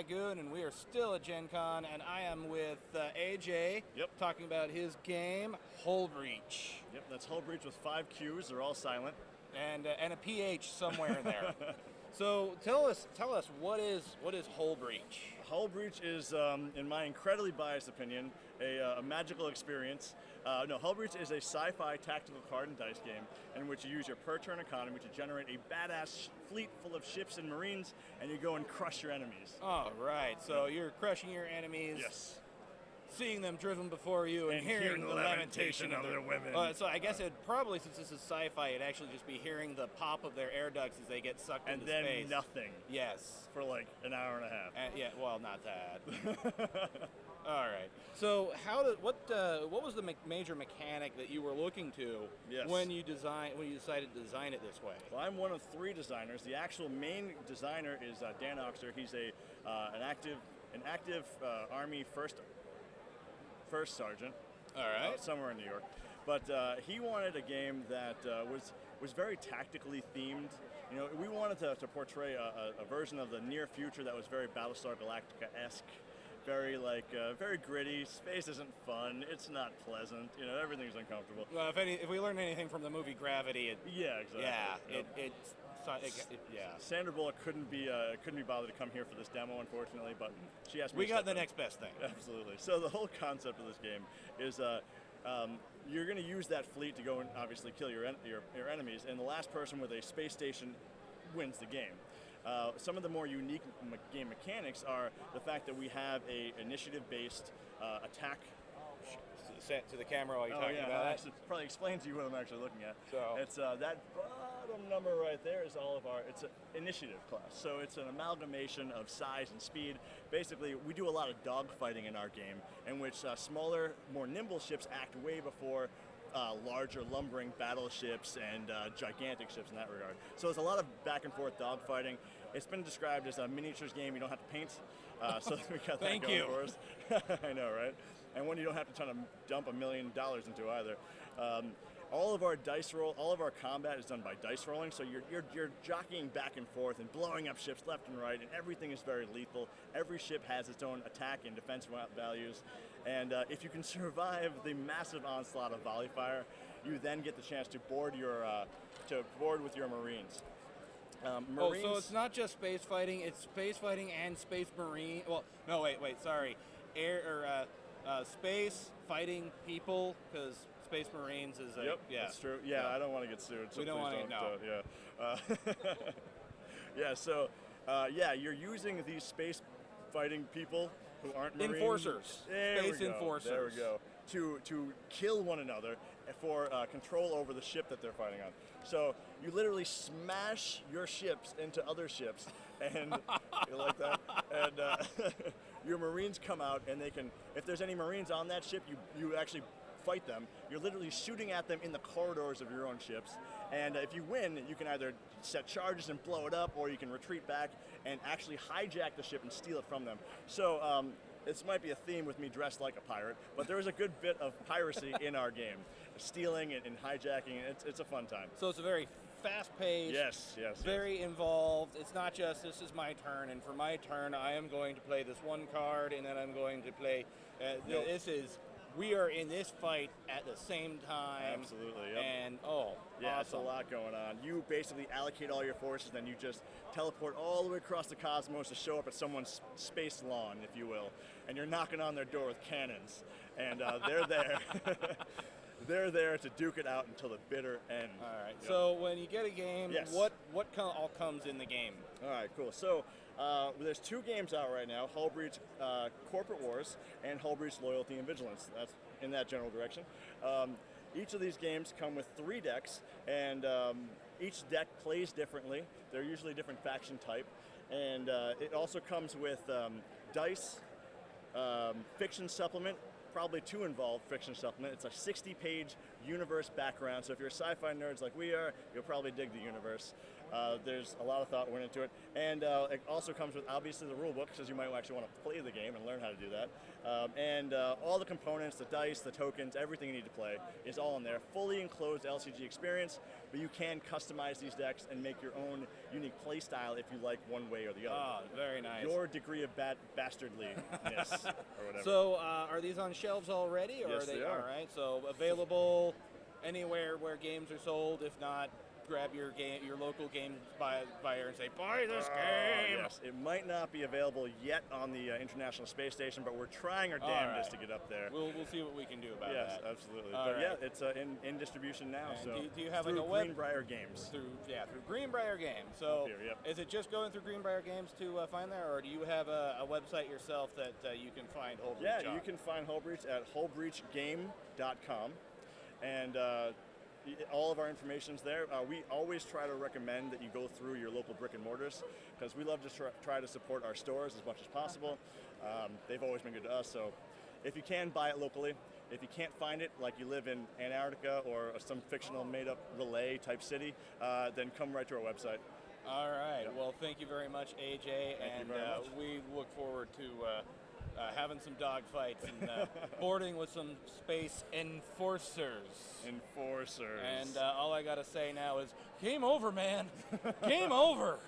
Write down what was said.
Dragoon, and we are still at Gen Con, and I am with AJ, talking about his game, Hullbreach. Yep, that's Hullbreach with 5 Qs, they're all silent. And a PH somewhere in there. So tell us what is Hullbreach? Hullbreach is, in my incredibly biased opinion, a magical experience. No, Hullbreach is a sci-fi tactical card and dice game in which you use your per-turn economy to generate a badass fleet full of ships and marines, and you go and crush your enemies. Oh, right. So you're crushing your enemies. Yes. Seeing them driven before you and hearing the lamentation of their women. So I guess it'd probably, since this is sci-fi, it'd actually just be hearing the pop of their air ducts as they get sucked into space. And then nothing. Yes. For like an hour and a half. Yeah, well, not that. All right. So what was the major mechanic that you were looking to when you decided to design it this way? Well, I'm one of 3 designers. The actual main designer is Dan Oxter. He's an active Army first sergeant, all right, somewhere in New York. But he wanted a game that was very tactically themed. You know, we wanted to portray a version of the near future that was very Battlestar Galactica-esque, very gritty. Space isn't fun. It's not pleasant. You know, everything's uncomfortable. Well, if we learned anything from the movie Gravity, yeah, exactly. Yeah, Sandra Bullock couldn't be bothered to come here for this demo, unfortunately, but she asked me. We got the next best thing. Absolutely. So the whole concept of this game is you're going to use that fleet to go and obviously kill your enemies, and the last person with a space station wins the game. Some of the more unique game mechanics are the fact that we have a initiative-based attack. To the camera while you're talking about that. It probably explains to you what I'm actually looking at. So it's that bottom number right there is all of it's an initiative class. So it's an amalgamation of size and speed. Basically, we do a lot of dogfighting in our game, in which smaller, more nimble ships act way before larger lumbering battleships and gigantic ships in that regard. So there's a lot of back and forth dogfighting. It's been described as a miniatures game you don't have to paint. So we got that going for us. I know, right? And one you don't have to try to dump $1 million into either. All of our combat is done by dice rolling, so you're jockeying back and forth and blowing up ships left and right, and everything is very lethal. Every ship has its own attack and defense values, and if you can survive the massive onslaught of volley fire, you then get the chance to board with your Marines. Marines. So it's not just space fighting; it's space fighting and space marine. Well, no, wait, sorry, space fighting people, because Space Marines is a... Yep, that's true. Yeah, I don't want to get sued. So we don't want to, no. You're using these space fighting people who aren't Marines. Enforcers. Space enforcers. There we go. To kill one another for control over the ship that they're fighting on. So you literally smash your ships into other ships, and you like that? And your Marines come out, and they can, if there's any Marines on that ship, you actually fight them. You're literally shooting at them in the corridors of your own ships, and if you win, you can either set charges and blow it up, or you can retreat back and actually hijack the ship and steal it from them. So this might be a theme with me dressed like a pirate, but there is a good bit of piracy in our game. Stealing and hijacking, it's a fun time. So it's a very fast-paced, very involved. It's not just, this is my turn, and for my turn, I am going to play this one card, and then I'm going to play, this is, we are in this fight at the same time. Absolutely, yep. And, yeah, awesome. It's a lot going on. You basically allocate all your forces, then you just teleport all the way across the cosmos to show up at someone's space lawn, if you will. And you're knocking on their door with cannons. And they're there. They're there to duke it out until the bitter end. All right. Yep. So when you get a game, what all comes in the game? All right, cool. So there's 2 games out right now: Hullbreach Corporate Wars and Hullbreach Loyalty and Vigilance. That's in that general direction. Each of these games come with 3 decks, and each deck plays differently. They're usually a different faction type, and it also comes with dice, fiction supplement. Probably 2 involved fiction supplement. It's a 60-page universe background. So if you're sci-fi nerds like we are, you'll probably dig the universe. There's a lot of thought went into it, and it also comes with obviously the rule book, because you might actually want to play the game and learn how to do that. And all the components, the dice, the tokens, everything you need to play is all in there. Fully enclosed LCG experience, but you can customize these decks and make your own unique play style if you like one way or the other. Ah, very nice. Your degree of bastardliness or whatever. So are these on shelves already? Or Yes, are they? they are. All right. So available anywhere where games are sold. If not, grab your local game buyer and say, buy this game. Yes, it might not be available yet on the International Space Station, but we're trying our damnedest to get up there. We'll see what we can do about that. Yes, absolutely. All but right. yeah, it's in distribution now. And So do you have through like a web? Greenbrier Games. Through Greenbrier Games. So Here, yep. is it just going through Greenbrier Games to find there, or do you have a website yourself that you can find Hullbreach on? You can find Hullbreach at hullbreachgame.com, and all of our information's there. We always try to recommend that you go through your local brick and mortars, because we love to try to support our stores as much as possible. They've always been good to us, so if you can, buy it locally. If you can't find it, like you live in Antarctica or some fictional made-up relay type city, then come right to our website. All right. Yep. Well, thank you very much, AJ, Thank you very much. We look forward to having some dogfights and boarding with some space enforcers. Enforcers. And all I gotta say now is, game over, man. Game over.